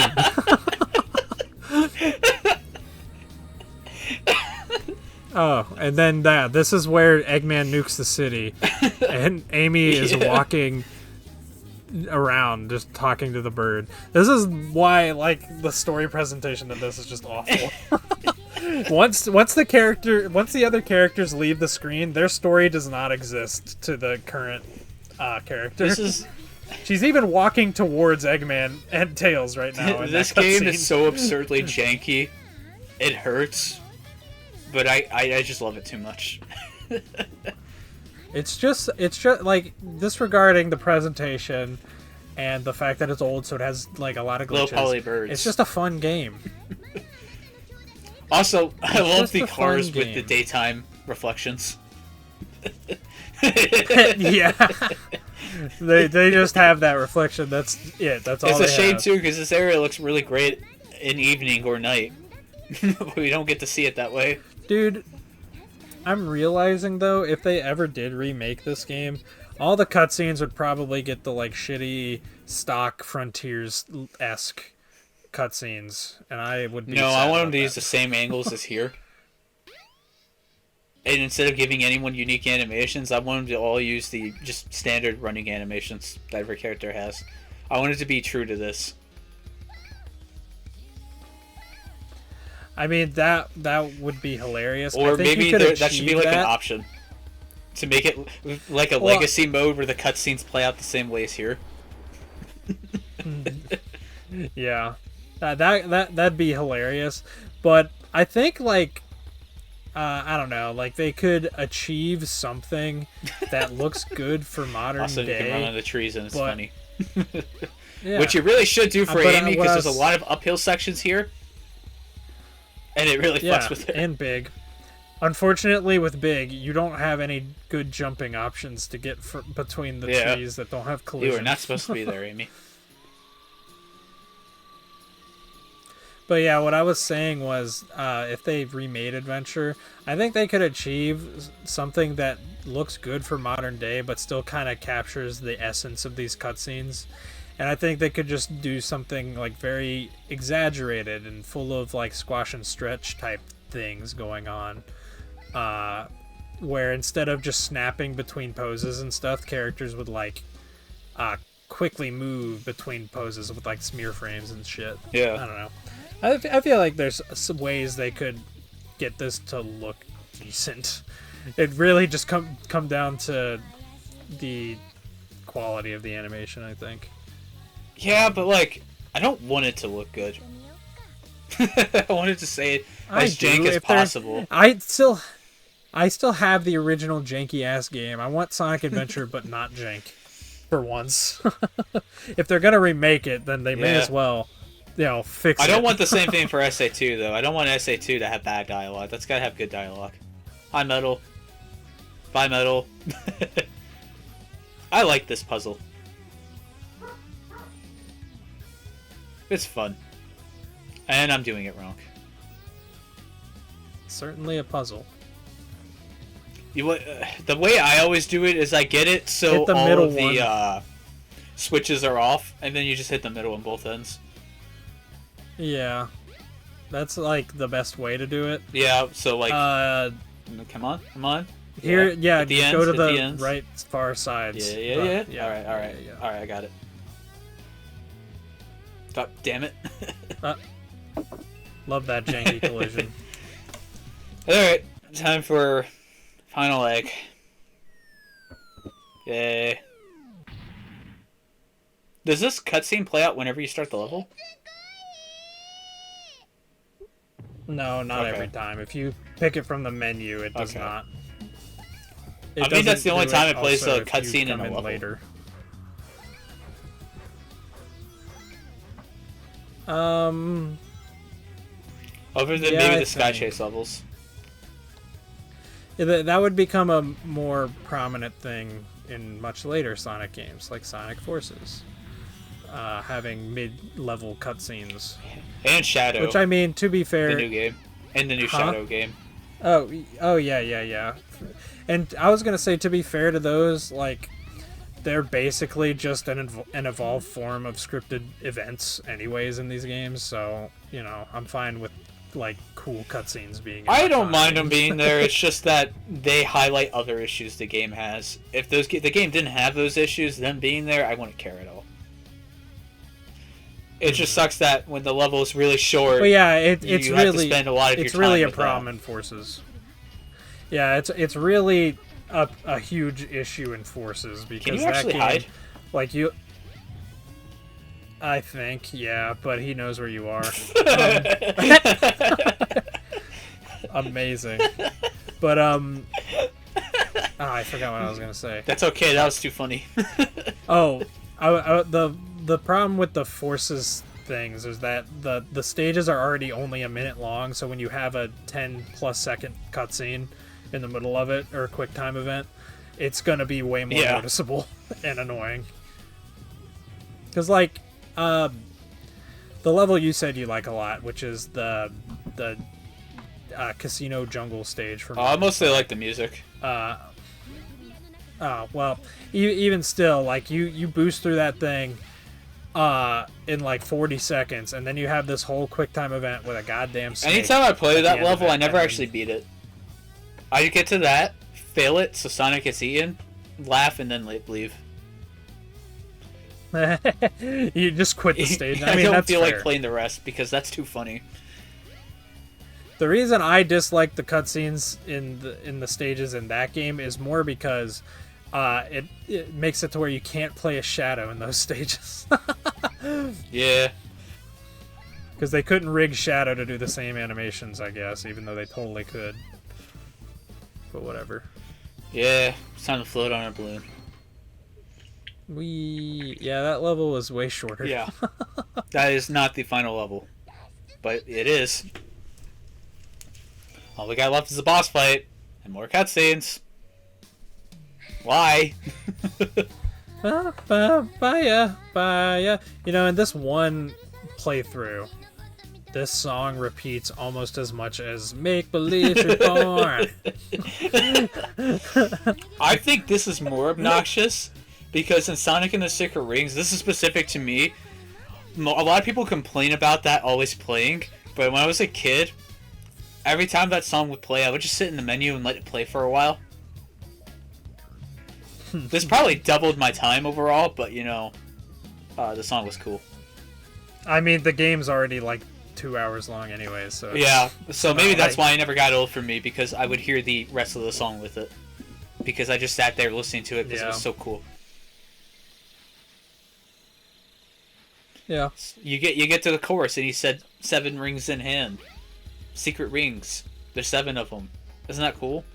Speaker 2: Oh, and then this is where Eggman nukes the city, and Amy is walking around just talking to the bird. This is why, like, the story presentation of this is just awful. Once the other characters leave the screen, their story does not exist to the current character. She's even walking towards Eggman and Tails right now.
Speaker 1: This game is so absurdly janky, it hurts. But I just love it too much.
Speaker 2: It's just like, disregarding the presentation and the fact that it's old, so it has like a lot of glitches.
Speaker 1: Low poly birds.
Speaker 2: It's just a fun game.
Speaker 1: Also, I love the cars with the daytime reflections.
Speaker 2: Yeah. They just have that reflection. That's it. That's all.
Speaker 1: It's a shame too, because this area looks really great in evening or night. We don't get to see it that way.
Speaker 2: Dude, I'm realizing though, if they ever did remake this game, all the cutscenes would probably get the like shitty stock Frontiers-esque cutscenes, and I would be.
Speaker 1: No, I want them to use the same angles as here. And instead of giving anyone unique animations, I want them to all use the just standard running animations that every character has. I wanted to be true to this.
Speaker 2: I mean, that would be hilarious.
Speaker 1: Or
Speaker 2: I think
Speaker 1: maybe
Speaker 2: you could
Speaker 1: that should be like an option. To make it like a legacy mode where the cutscenes play out the same way as here.
Speaker 2: Yeah. That'd be hilarious. But I think, like, I don't know, like, they could achieve something that looks good for modern
Speaker 1: also,
Speaker 2: day.
Speaker 1: Also, you can run on the trees and it's funny.
Speaker 2: Yeah.
Speaker 1: Which you really should do for Amy, because there's a lot of uphill sections here. And it really fucks with it.
Speaker 2: And Big. Unfortunately, with Big, you don't have any good jumping options to get between the trees that don't have collision.
Speaker 1: You are not supposed to be there, Amy.
Speaker 2: But yeah, what I was saying was, if they remade Adventure, I think they could achieve something that looks good for modern day, but still kind of captures the essence of these cutscenes. And I think they could just do something like very exaggerated and full of like squash and stretch type things going on. Where instead of just snapping between poses and stuff, characters would like quickly move between poses with like smear frames and shit.
Speaker 1: Yeah.
Speaker 2: I don't know. I feel like there's some ways they could get this to look decent. It really just come down to the quality of the animation, I think.
Speaker 1: Yeah, but like, I don't want it to look good. I wanted to say it as jank as possible.
Speaker 2: I still have the original janky ass game. I want Sonic Adventure, but not jank. For once. If they're gonna remake it, then they may as well, fix it.
Speaker 1: I don't want the same thing for SA2 though. I don't want SA2 to have bad dialogue. That's gotta have good dialogue. Hi, Metal. Bye, Metal. I like this puzzle. It's fun. And I'm doing it wrong.
Speaker 2: Certainly a puzzle.
Speaker 1: The way I always do it is I get it so all of the switches are off, and then you just hit the middle on both ends.
Speaker 2: Yeah. That's like the best way to do it.
Speaker 1: Yeah, so like... come on.
Speaker 2: Here,
Speaker 1: yeah,
Speaker 2: just go to the right far sides.
Speaker 1: Yeah. Alright, I got it. God damn it.
Speaker 2: Love that janky collision.
Speaker 1: Alright, time for final egg. Yay. Does this cutscene play out whenever you start the level?
Speaker 2: No, not every time. If you pick it from the menu, it does not.
Speaker 1: I think that's the only time it plays the cutscene in a level.
Speaker 2: Later.
Speaker 1: Other than maybe the Sky Chase levels.
Speaker 2: Yeah, that would become a more prominent thing in much later Sonic games, like Sonic Forces. Having mid-level cutscenes.
Speaker 1: And Shadow.
Speaker 2: Which, I mean, to be fair...
Speaker 1: The new game. And the new Shadow game.
Speaker 2: Oh, yeah. And I was going to say, to be fair to those, like... They're basically just an evolved form of scripted events anyways in these games, so, I'm fine with, like, cool cutscenes being...
Speaker 1: I don't mind them being there, it's just that they highlight other issues the game has. If the game didn't have those issues, them being there, I wouldn't care at all. It just sucks that when the level is really short,
Speaker 2: but yeah,
Speaker 1: you have to spend a lot of your time
Speaker 2: it's really a
Speaker 1: with
Speaker 2: problem in Forces. Yeah, it's really... A huge issue in Forces because
Speaker 1: can you actually hide?
Speaker 2: Like I think, yeah, but he knows where you are. Amazing. But I forgot what I was gonna say.
Speaker 1: That's okay. That was too funny.
Speaker 2: The problem with the Forces things is that the stages are already only a minute long, so when you have a 10+ second cutscene in the middle of it, or a quick time event, it's gonna be way more noticeable and annoying. Because, like, the level you said you like a lot, which is the casino jungle stage for me.
Speaker 1: I mostly like the music.
Speaker 2: Well, even still, like, you boost through that thing in like 40 seconds, and then you have this whole quick time event with a goddamn snake.
Speaker 1: Anytime I play that level, I never actually beat it. I get to that, fail it, so Sonic gets eaten, laugh, and then leave.
Speaker 2: You just quit the stage. I
Speaker 1: I
Speaker 2: mean,
Speaker 1: don't
Speaker 2: that's
Speaker 1: feel
Speaker 2: fair.
Speaker 1: like playing the rest because that's too funny.
Speaker 2: The reason I dislike the cutscenes in the stages in that game is more because it makes it to where you can't play a shadow in those stages.
Speaker 1: Yeah.
Speaker 2: Because they couldn't rig Shadow to do the same animations, I guess, even though they totally could. But whatever.
Speaker 1: Yeah, it's time to float on a balloon.
Speaker 2: Yeah, that level was way shorter.
Speaker 1: Yeah. That is not the final level. But it is. All we got left is a boss fight and more cutscenes. Why?
Speaker 2: Bye. You know, in this one playthrough, this song repeats almost as much as Make Believe Reborn.
Speaker 1: I think this is more obnoxious because in Sonic and the Secret Rings, this is specific to me. A lot of people complain about that always playing, but when I was a kid, every time that song would play, I would just sit in the menu and let it play for a while. This probably doubled my time overall, but you know, the song was cool.
Speaker 2: I mean, the game's already like 2 hours long anyway, so...
Speaker 1: Yeah, so maybe that's why it never got old for me, because I would hear the rest of the song with it. Because I just sat there listening to it because it was so cool.
Speaker 2: Yeah.
Speaker 1: You get to the chorus and he said 7 rings in hand. Secret rings. There's 7 of them. Isn't that cool?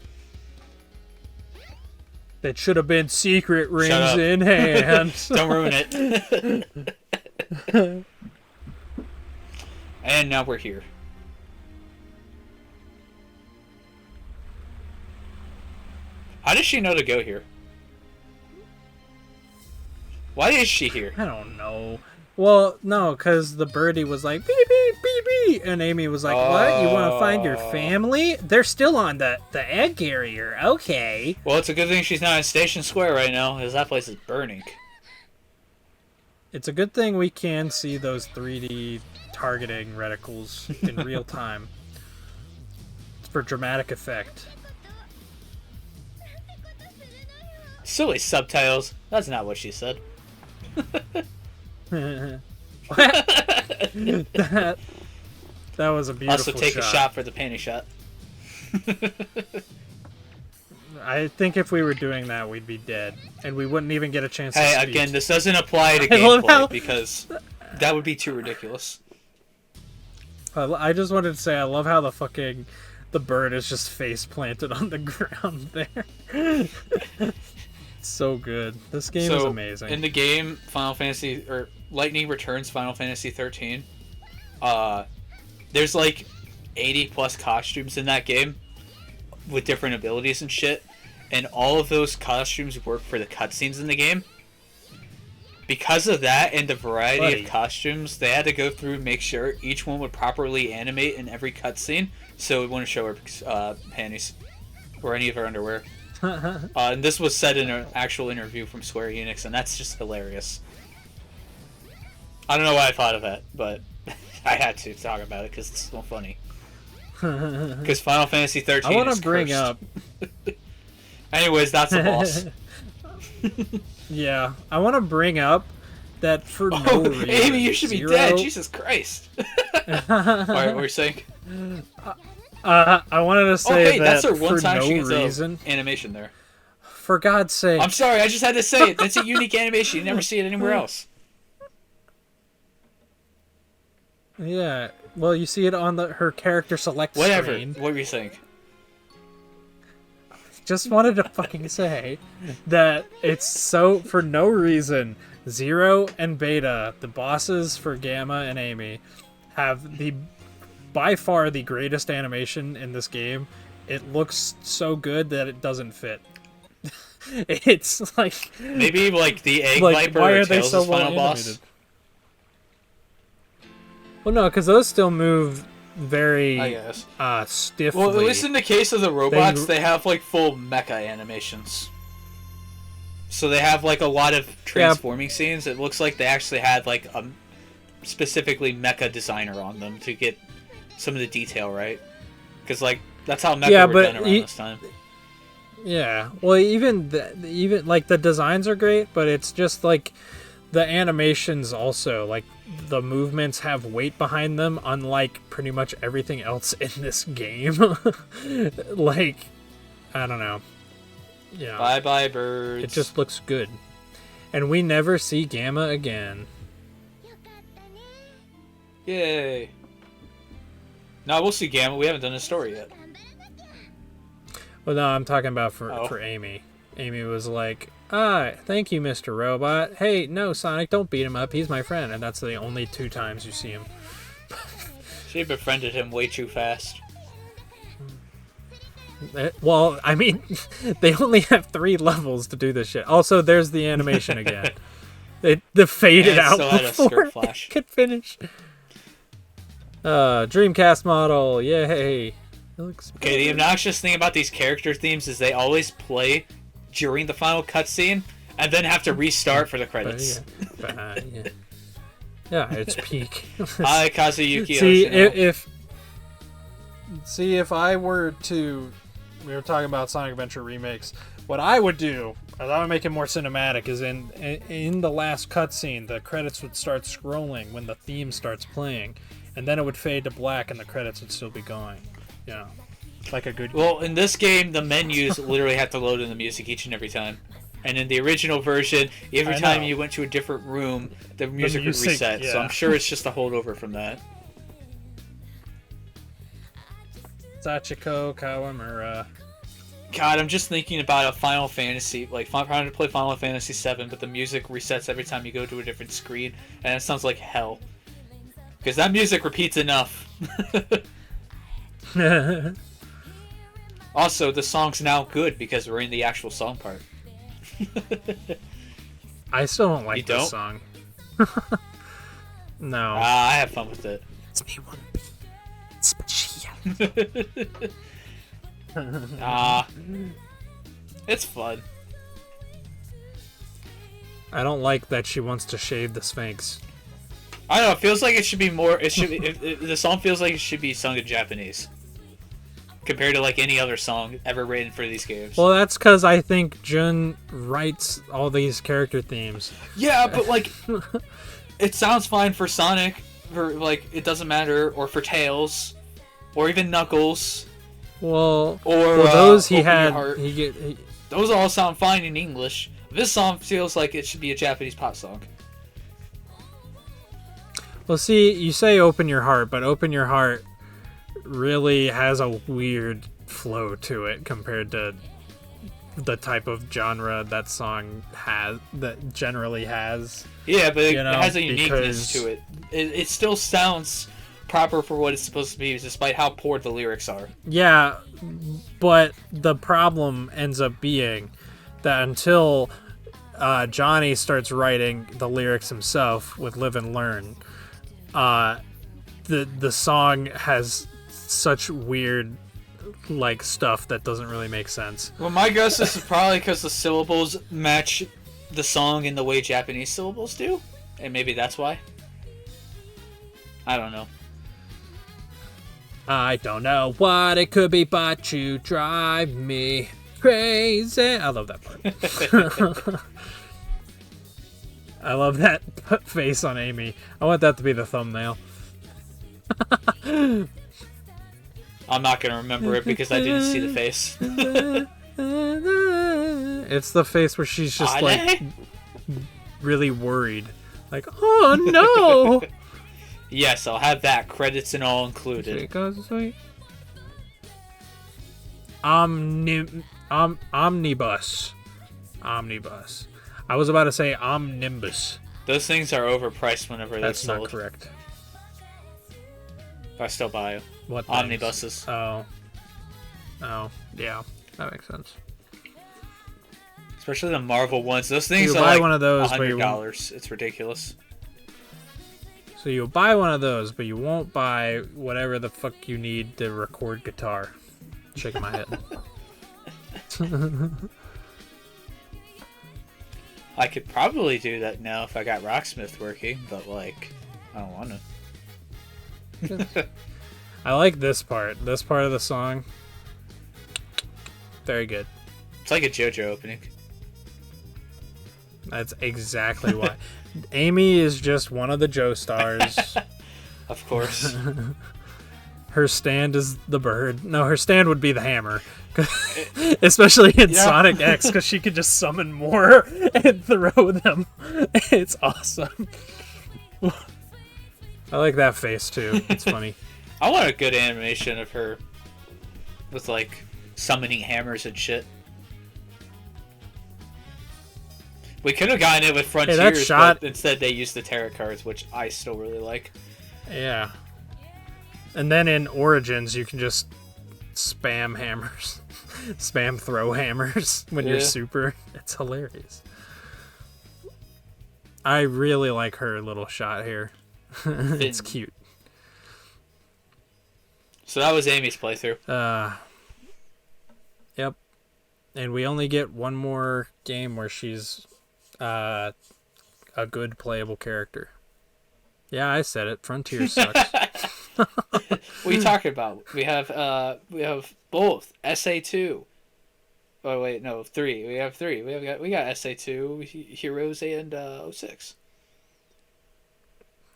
Speaker 2: That should have been secret rings in hand.
Speaker 1: Don't ruin it. And now we're here. How does she know to go here? Why is she here?
Speaker 2: I don't know. Well, no, because the birdie was like, beep, beep, beep, beep. And Amy was like, what? You want to find your family? They're still on the egg carrier. Okay.
Speaker 1: Well, it's a good thing she's not in Station Square right now, because that place is burning.
Speaker 2: It's a good thing we can see those 3D targeting reticles in real time. It's for dramatic effect.
Speaker 1: Silly subtitles. That's not what she said.
Speaker 2: that was a beautiful
Speaker 1: Also, take
Speaker 2: shot.
Speaker 1: a shot for the panty shot.
Speaker 2: I think if we were doing that, we'd be dead, and we wouldn't even get a chance to
Speaker 1: Hey,
Speaker 2: speak.
Speaker 1: again, this doesn't apply to gameplay because that would be too ridiculous.
Speaker 2: I just wanted to say I love how the bird is just face planted on the ground there. So good. This game is amazing.
Speaker 1: In the game, Lightning Returns Final Fantasy 13, there's like 80 plus costumes in that game with different abilities and shit, and all of those costumes work for the cutscenes in the game. Because of that and the variety of costumes, they had to go through and make sure each one would properly animate in every cutscene, so it wouldn't show her panties or any of her underwear. And this was said in an actual interview from Square Enix, and that's just hilarious. I don't know why I thought of that, but I had to talk about it because it's so funny. Because Final Fantasy 13
Speaker 2: I want
Speaker 1: is
Speaker 2: to bring
Speaker 1: cursed.
Speaker 2: up...
Speaker 1: Anyways, that's the boss.
Speaker 2: Yeah, I want to bring up that for no reason...
Speaker 1: Amy, you should be dead! Jesus Christ! Alright, what were you saying?
Speaker 2: I wanted to say that
Speaker 1: that's her one
Speaker 2: for
Speaker 1: time
Speaker 2: no
Speaker 1: she gets
Speaker 2: reason...
Speaker 1: animation there.
Speaker 2: For God's sake.
Speaker 1: I'm sorry, I just had to say it. That's a unique animation. You never see it anywhere else.
Speaker 2: Yeah, well, you see it on her character select
Speaker 1: Whatever.
Speaker 2: screen.
Speaker 1: What were you saying?
Speaker 2: Just wanted to fucking say that it's so, for no reason, Zero and Beta, the bosses for Gamma and Amy, have by far the greatest animation in this game. It looks so good that it doesn't fit. It's like...
Speaker 1: Maybe like the Egg
Speaker 2: like,
Speaker 1: Viper
Speaker 2: why
Speaker 1: or
Speaker 2: are they
Speaker 1: Tails'
Speaker 2: so
Speaker 1: final
Speaker 2: well
Speaker 1: boss.
Speaker 2: animated? Well, no, because those still move very
Speaker 1: I guess.
Speaker 2: stiffly.
Speaker 1: Well, at least in the case of the robots, they have like full mecha animations. So they have like a lot of transforming scenes. It looks like they actually had like a specifically mecha designer on them to get some of the detail right. Because like that's how mecha were done around this time.
Speaker 2: Yeah, well, even like the designs are great, but it's just like the animations also, like, the movements have weight behind them, unlike pretty much everything else in this game. Like, I don't know. Yeah.
Speaker 1: Bye bye birds.
Speaker 2: It just looks good. And we never see Gamma again.
Speaker 1: Yay. No, we'll see Gamma. We haven't done a story yet.
Speaker 2: Well, no, I'm talking about for Amy. Amy was like, thank you, Mr. Robot. Hey, no, Sonic, don't beat him up. He's my friend. And that's the only 2 times you see him.
Speaker 1: She befriended him way too fast.
Speaker 2: Well, I mean, they only have 3 levels to do this shit. Also, there's the animation again. The faded out before it could finish. Dreamcast model, yay! It looks
Speaker 1: okay, the obnoxious thing about these character themes is they always play during the final cutscene and then have to restart for the credits.
Speaker 2: Yeah, it's peak.
Speaker 1: Hi, Kazuyuki.
Speaker 2: See, if I were to, we were talking about Sonic Adventure remakes. What I would do, as I would make it more cinematic, is in the last cutscene, the credits would start scrolling when the theme starts playing, and then it would fade to black, and the credits would still be going. Yeah, like a good.
Speaker 1: Well, in this game, the menus literally have to load in the music each and every time. And in the original version, every time you went to a different room, the music would reset. Yeah. So I'm sure it's just a holdover from that.
Speaker 2: Sachiko Kawamura.
Speaker 1: God, I'm just thinking about a Final Fantasy, like trying to play Final Fantasy VII, but the music resets every time you go to a different screen, and it sounds like hell. Because that music repeats enough. Also, the song's now good because we're in the actual song part.
Speaker 2: I still don't like this song. No.
Speaker 1: I have fun with it.
Speaker 2: It's me one beat. Special.
Speaker 1: It's fun.
Speaker 2: I don't like that she wants to shave the Sphinx.
Speaker 1: I don't know. It feels like it should be more. It should be. The song feels like it should be sung in Japanese, compared to like any other song ever written for these games.
Speaker 2: Well, that's because I think Jun writes all these character themes.
Speaker 1: Yeah, but like, it sounds fine for Sonic, for like it doesn't matter, or for Tails, or even Knuckles.
Speaker 2: Well,
Speaker 1: or
Speaker 2: those
Speaker 1: those all sound fine in English. This song feels like it should be a Japanese pop song.
Speaker 2: Well, see, you say "Open Your Heart," but "Open Your Heart" really has a weird flow to it compared to the type of genre that song generally has.
Speaker 1: Yeah, but it has a uniqueness to it. It still sounds proper for what it's supposed to be, despite how poor the lyrics are.
Speaker 2: Yeah, but the problem ends up being that until Johnny starts writing the lyrics himself with "Live and Learn," the song has such weird like stuff that doesn't really make sense.
Speaker 1: Well, my guess is probably because the syllables match the song in the way Japanese syllables do, and maybe that's why. I don't know.
Speaker 2: I don't know what it could be, but you drive me crazy. I love that part. I love that face on Amy. I want that to be the thumbnail.
Speaker 1: I'm not going to remember it because I didn't see the face.
Speaker 2: It's the face where she's just like really worried. Like, oh no!
Speaker 1: Yes, I'll have that. Credits and all included.
Speaker 2: Omnibus. Omnibus. I was about to say omnibus.
Speaker 1: Those things are overpriced whenever they're sold.
Speaker 2: That's not correct.
Speaker 1: But I still buy them.
Speaker 2: What
Speaker 1: omnibuses?
Speaker 2: Oh, yeah, that makes sense.
Speaker 1: Especially the Marvel ones. Those things
Speaker 2: you
Speaker 1: are
Speaker 2: buy
Speaker 1: like
Speaker 2: one of those,
Speaker 1: $100. It's ridiculous.
Speaker 2: So you'll buy one of those, but you won't buy whatever the fuck you need to record guitar. Shaking my head.
Speaker 1: I could probably do that now if I got Rocksmith working, but like, I don't want
Speaker 2: to. I like this part. This part of the song. Very good.
Speaker 1: It's like a JoJo opening.
Speaker 2: That's exactly why. Amy is just one of the Joestars.
Speaker 1: Of course.
Speaker 2: Her stand is the bird. No, her stand would be the hammer. Especially in Sonic X, because she could just summon more and throw them. It's awesome. I like that face, too. It's funny.
Speaker 1: I want a good animation of her with, like, summoning hammers and shit. We could have gotten it with Frontiers, but instead they used the tarot cards, which I still really like.
Speaker 2: Yeah. And then in Origins, you can just spam hammers. Spam throw hammers when you're super. It's hilarious. I really like her little shot here. It's cute.
Speaker 1: So that was Amy's playthrough.
Speaker 2: Yep. And we only get one more game where she's a good playable character. Yeah, I said it. Frontier sucks.
Speaker 1: What are you talking about? We have both SA2. Oh wait, no, 3. We have 3. We got SA2, Heroes, and 06.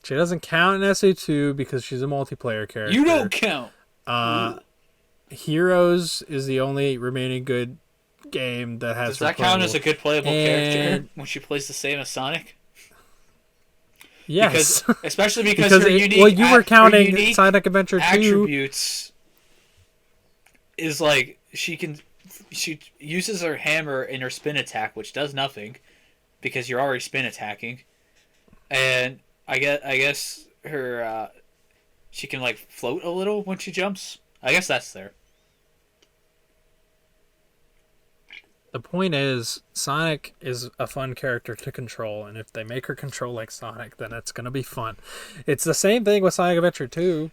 Speaker 2: She doesn't count in SA2 because she's a multiplayer character.
Speaker 1: You don't count.
Speaker 2: Heroes is the only remaining good game that has.
Speaker 1: Does that count as a good playable character when she plays the same as Sonic?
Speaker 2: Yes,
Speaker 1: especially because her unique.
Speaker 2: Well, you were counting Sonic Adventure 2
Speaker 1: attributes. Is like she uses her hammer in her spin attack, which does nothing, because you're already spin attacking, and I guess her she can like float a little when she jumps. I guess that's there.
Speaker 2: The point is, Sonic is a fun character to control, and if they make her control like Sonic, then it's going to be fun. It's the same thing with Sonic Adventure 2.